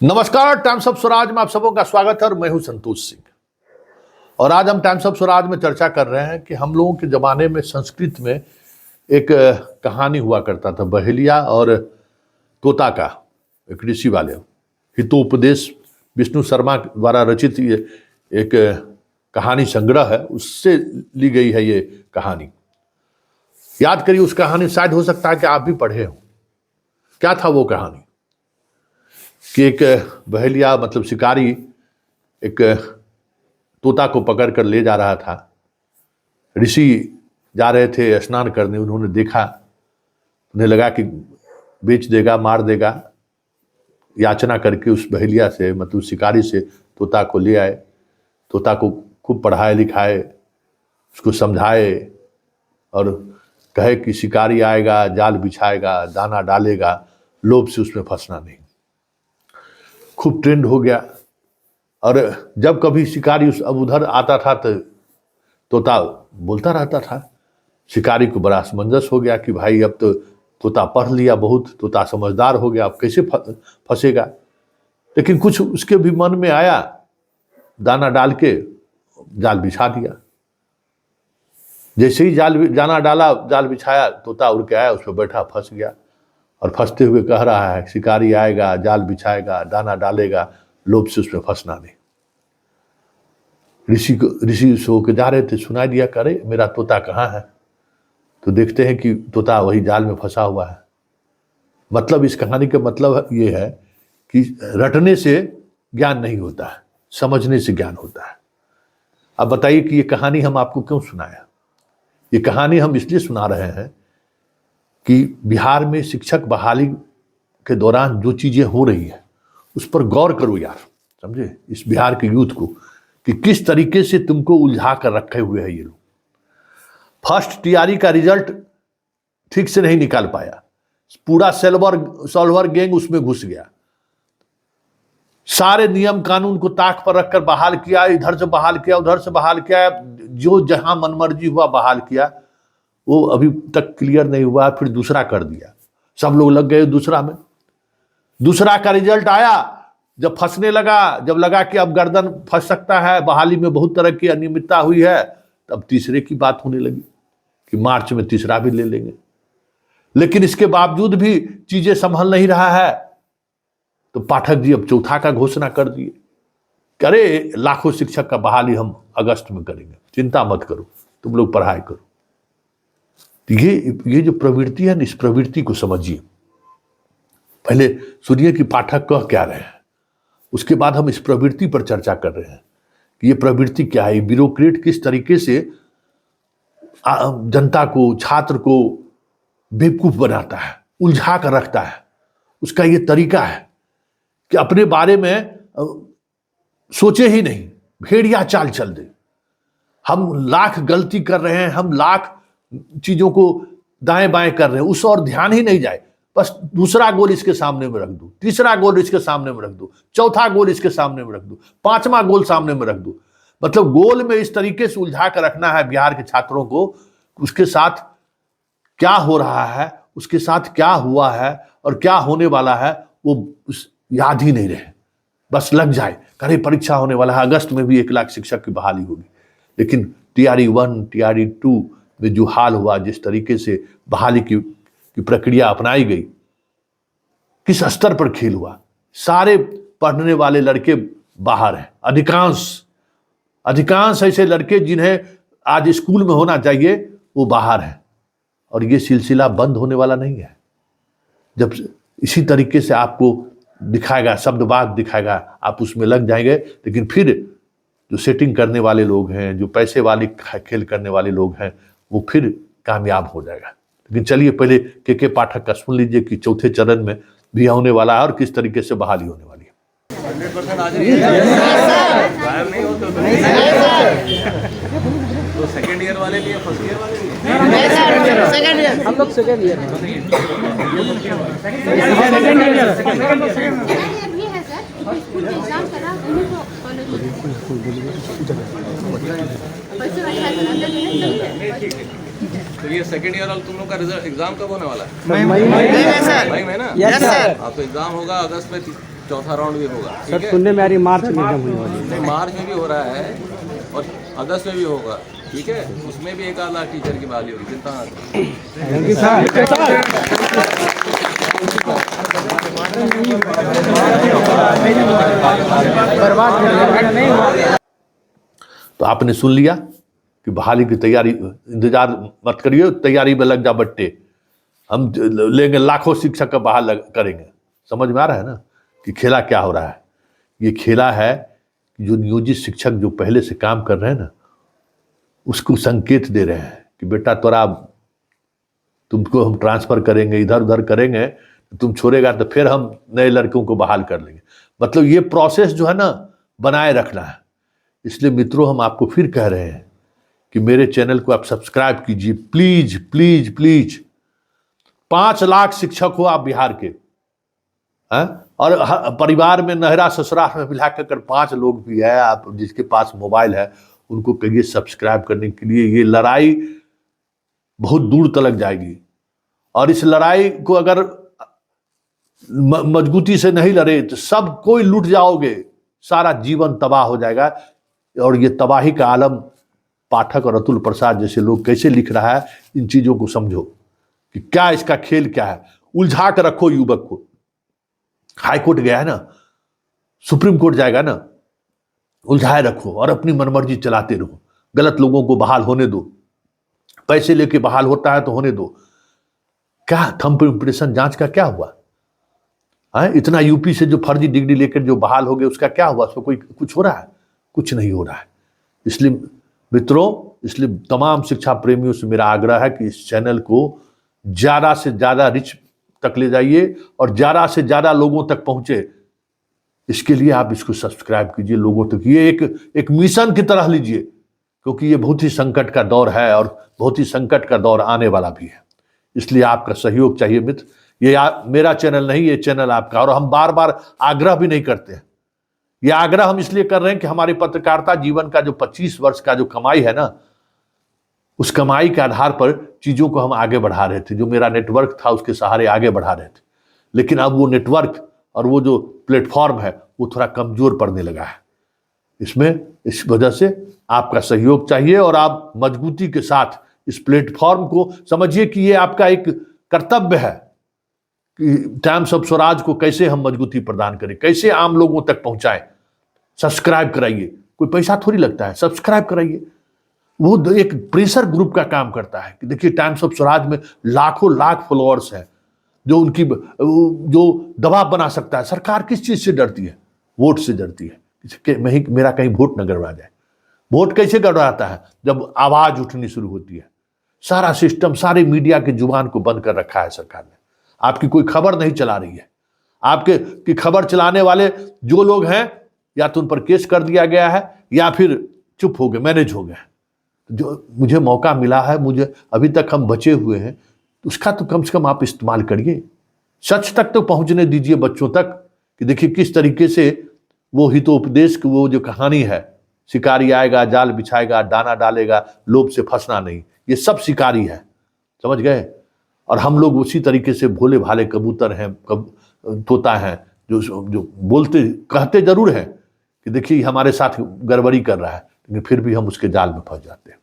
नमस्कार, times of Swaraj में आप सबों का स्वागत है और मैं हूं संतोष सिंह। और आज हम टाइम्स ऑफ स्वराज में चर्चा कर रहे हैं कि हम लोगों के जमाने में संस्कृत में एक कहानी हुआ करता था, बहेलिया और तोता का, एक ऋषि वाले हितोपदेश विष्णु शर्मा द्वारा रचित ये एक कहानी संग्रह है, उससे ली गई है ये कहानी। याद करिए उस कहानी, शायद हो सकता है कि आप भी पढ़े हो। क्या था वो कहानी कि एक बहेलिया मतलब शिकारी एक तोता को पकड़ कर ले जा रहा था। ऋषि जा रहे थे स्नान करने, उन्होंने देखा, उन्हें लगा कि बेच देगा, मार देगा। याचना करके उस बहेलिया से मतलब शिकारी से तोता को ले आए। तोता को खूब पढ़ाए लिखाए, उसको समझाए और कहे कि शिकारी आएगा, जाल बिछाएगा, दाना डालेगा, लोभ से उसमें फंसना नहीं। खूब ट्रेंड हो गया। और जब कभी शिकारी अब उधर आता था तो तोता बोलता रहता था। शिकारी को बड़ा असमंजस हो गया कि भाई अब तो तोता पढ़ लिया बहुत, तोता समझदार हो गया, अब कैसे फंसेगा। लेकिन कुछ उसके भी मन में आया, दाना डाल के जाल बिछा दिया। जैसे ही दाना डाला, जाल बिछाया, तोता उड़ के आया, उस पर बैठा, फंस गया। और फंसते हुए कह रहा है, शिकारी आएगा, जाल बिछाएगा, दाना डालेगा, लोभ से उसमें फंसना नहीं। ऋषि सो के जा रहे थे, सुनाई दिया, करे मेरा तोता कहाँ है। तो देखते हैं कि तोता वही जाल में फंसा हुआ है। मतलब इस कहानी का मतलब ये है कि रटने से ज्ञान नहीं होता है, समझने से ज्ञान होता है। अब बताइए कि ये कहानी हम आपको क्यों सुनाया। ये कहानी हम इसलिए सुना रहे हैं कि बिहार में शिक्षक बहाली के दौरान जो चीजें हो रही है उस पर गौर करो यार, समझे, इस बिहार के यूथ को, कि किस तरीके से तुमको उलझा कर रखे हुए हैं ये लोग। फर्स्ट टीआरई का रिजल्ट ठीक से नहीं निकाल पाया, पूरा सॉल्वर गैंग उसमें घुस गया। सारे नियम कानून को ताक पर रखकर बहाल किया, इधर से बहाल किया, उधर से बहाल किया, जो जहां मनमर्जी हुआ बहाल किया। वो अभी तक क्लियर नहीं हुआ, फिर दूसरा कर दिया। सब लोग लग गए दूसरा में। दूसरा का रिजल्ट आया, जब फंसने लगा, जब लगा कि अब गर्दन फंस सकता है, बहाली में बहुत तरह की अनियमितता हुई है, तब तीसरे की बात होने लगी कि मार्च में तीसरा भी ले लेंगे। लेकिन इसके बावजूद भी चीजें संभल नहीं रहा है, तो पाठक जी अब चौथा का घोषणा कर दिए, करे लाखों शिक्षक का बहाली हम अगस्त में करेंगे, चिंता मत करो, तुम लोग पढ़ाई करो। ये जो प्रवृत्ति है, इस प्रवृत्ति को समझिए। पहले सुनिए कि पाठक कह क्या रहे हैं, उसके बाद हम इस प्रवृत्ति पर चर्चा कर रहे हैं कि ये प्रवृत्ति क्या है। ब्यूरोक्रेट किस तरीके से जनता को, छात्र को बेवकूफ बनाता है, उलझा कर रखता है। उसका ये तरीका है कि अपने बारे में सोचे ही नहीं, भेड़िया चाल चल दे। हम लाख गलती कर रहे हैं, हम लाख चीजों को दाएं बाएं कर रहे हैं, उस और ध्यान ही नहीं जाए। बस दूसरा गोल इसके सामने में रख दो, तीसरा गोल इसके सामने में रख दो, चौथा गोल इसके सामने में रख दो, पांचवा गोल सामने में रख दो। मतलब गोल में इस तरीके से उलझा कर रखना है बिहार के छात्रों को, उसके साथ क्या हो रहा है, उसके साथ क्या हुआ है और क्या होने वाला है वो याद ही नहीं रहे। बस लग जाए, करे परीक्षा होने वाला है, अगस्त में भी 1 लाख शिक्षक की बहाली होगी। लेकिन टीआरई 1, टीआरई 2 में जो हाल हुआ, जिस तरीके से बहाली की प्रक्रिया अपनाई गई, किस स्तर पर खेल हुआ। सारे पढ़ने वाले लड़के बाहर हैं, अधिकांश ऐसे लड़के जिन्हें आज स्कूल में होना चाहिए वो बाहर हैं। और ये सिलसिला बंद होने वाला नहीं है। जब इसी तरीके से आपको दिखाएगा, शब्दवाद दिखाएगा, आप उसमें लग जाएंगे। लेकिन फिर जो सेटिंग करने वाले लोग हैं, जो पैसे वाली खेल करने वाले लोग हैं, वो फिर कामयाब हो जाएगा। लेकिन चलिए पहले के पाठक का सुन लीजिए कि चौथे चरण में भी होने वाला है और किस तरीके से बहाली होने वाली है। 100% आ जाएगी। नहीं हो तो सेकंड ईयर वाले भी, फर्स्ट ईयर वाले भी? सेकंड ईयर, हम लोग सेकंड ईयर हैं। तो ये सेकंड ईयर और तुम लोग का रिजल्ट एग्जाम कब होने वाला है? मई में सर। मई में ना? Yes sir. हाँ, तो एग्जाम होगा अगस्त में चौथा राउंड भी होगा। सर ठीक है, सुनने में आ रही मार्च में एग्जाम होने वाली है। नहीं, मार्च में भी हो रहा है और अगस्त में भी होगा। ठीक है, उसमें भी 1 लाख टीचर की बहाली होगी, चिंता ना करो। Thank you sir. तो आपने सुन लिया कि बहाली की तैयारी, इंतजार मत करिए, तैयारी में लग जा बट्टे। हम लेंगे लाखों शिक्षक का बहाल करेंगे। समझ में आ रहा है ना कि खेला क्या हो रहा है? ये खेला है कि जो नियोजित शिक्षक जो पहले से काम कर रहे हैं ना, उसको संकेत दे रहे हैं कि बेटा तोरा तुमको हम ट्रांसफर करेंगे, इधर उधर करेंगे, तुम छोड़ेगा तो फिर हम नए लड़कों को बहाल कर लेंगे। मतलब ये प्रोसेस जो है ना बनाए रखना है। इसलिए मित्रों, हम आपको फिर कह रहे हैं कि मेरे चैनल को आप सब्सक्राइब कीजिए, प्लीज प्लीज प्लीज। 5 लाख शिक्षक हो आप बिहार के, हैं? और परिवार में नहरा ससुराल में मिला कर 5 लोग भी है, आप जिसके पास मोबाइल है उनको कहिए सब्सक्राइब करने के लिए। ये लड़ाई बहुत दूर तक जाएगी और इस लड़ाई को अगर मजबूती से नहीं लड़े तो सब कोई लूट जाओगे, सारा जीवन तबाह हो जाएगा। और ये तबाही का आलम पाठक और अतुल प्रसाद जैसे लोग कैसे लिख रहा है, इन चीजों को समझो कि क्या इसका खेल क्या है। उलझा कर रखो युवक को। हाई कोर्ट गया है ना, सुप्रीम कोर्ट जाएगा ना, उलझाए रखो और अपनी मनमर्जी चलाते रहो। गलत लोगों को बहाल होने दो, पैसे लेके बहाल होता है तो होने दो। क्या थंब इम्प्रेशन जांच का क्या हुआ है? इतना यूपी से जो फर्जी डिग्री लेकर जो बहाल हो गए उसका क्या हुआ? उसको कोई कुछ हो रहा है? कुछ नहीं हो रहा है। इसलिए मित्रों, इसलिए तमाम शिक्षा प्रेमियों से मेरा आग्रह है कि इस चैनल को ज्यादा से ज्यादा रिच तक ले जाइए और ज्यादा से ज्यादा लोगों तक पहुंचे। इसके लिए आप इसको सब्सक्राइब कीजिए, लोगों तक ये एक मिशन की तरह लीजिए, क्योंकि ये बहुत ही संकट का दौर है और बहुत ही संकट का दौर आने वाला भी है। इसलिए आपका सहयोग चाहिए मित्र। ये मेरा चैनल नहीं, ये चैनल आपका। और हम बार बार आग्रह भी नहीं करते हैं, ये आग्रह हम इसलिए कर रहे हैं कि हमारी पत्रकारिता जीवन का जो 25 वर्ष का जो कमाई है ना, उस कमाई के आधार पर चीजों को हम आगे बढ़ा रहे थे। जो मेरा नेटवर्क था उसके सहारे आगे बढ़ा रहे थे, लेकिन अब वो नेटवर्क और वो जो प्लेटफॉर्म है वो थोड़ा कमजोर पड़ने लगा है। इस वजह से आपका सहयोग चाहिए और आप मजबूती के साथ इस प्लेटफॉर्म को समझिए कि ये आपका एक कर्तव्य है कि टाइम्स ऑफ स्वराज को कैसे हम मजबूती प्रदान करें, कैसे आम लोगों तक पहुंचाएं। सब्सक्राइब कराइए, कोई पैसा थोड़ी लगता है, सब्सक्राइब कराइए। वो एक प्रेशर ग्रुप का काम करता है कि देखिए टाइम्स ऑफ स्वराज में लाखों लाख फॉलोअर्स हैं जो उनकी जो दबाव बना सकता है। सरकार किस चीज से डरती है? वोट से डरती है कि मेरा कहीं वोट न गड़बड़ा जाए। वोट कैसे गड़बड़ाता है? जब आवाज उठनी शुरू होती है। सारा सिस्टम, सारे मीडिया की जुबान को बंद कर रखा है सरकार ने। आपकी कोई खबर नहीं चला रही है। आपके की खबर चलाने वाले जो लोग हैं, या तो उन पर केस कर दिया गया है या फिर चुप हो गए, मैनेज हो गए। जो मुझे मौका मिला है, मुझे अभी तक हम बचे हुए हैं, तो उसका तो कम से कम आप इस्तेमाल करिए। सच तक तो पहुंचने दीजिए बच्चों तक कि देखिए किस तरीके से वो हितोपदेश की वो जो कहानी है, शिकारी आएगा, जाल बिछाएगा, दाना डालेगा, लोभ से फंसना नहीं, ये सब शिकारी है। समझ गए? और हम लोग उसी तरीके से भोले भाले कबूतर हैं, तोता हैं, जो बोलते कहते जरूर हैं कि देखिए हमारे साथ गड़बड़ी कर रहा है, लेकिन फिर भी हम उसके जाल में फंस जाते हैं।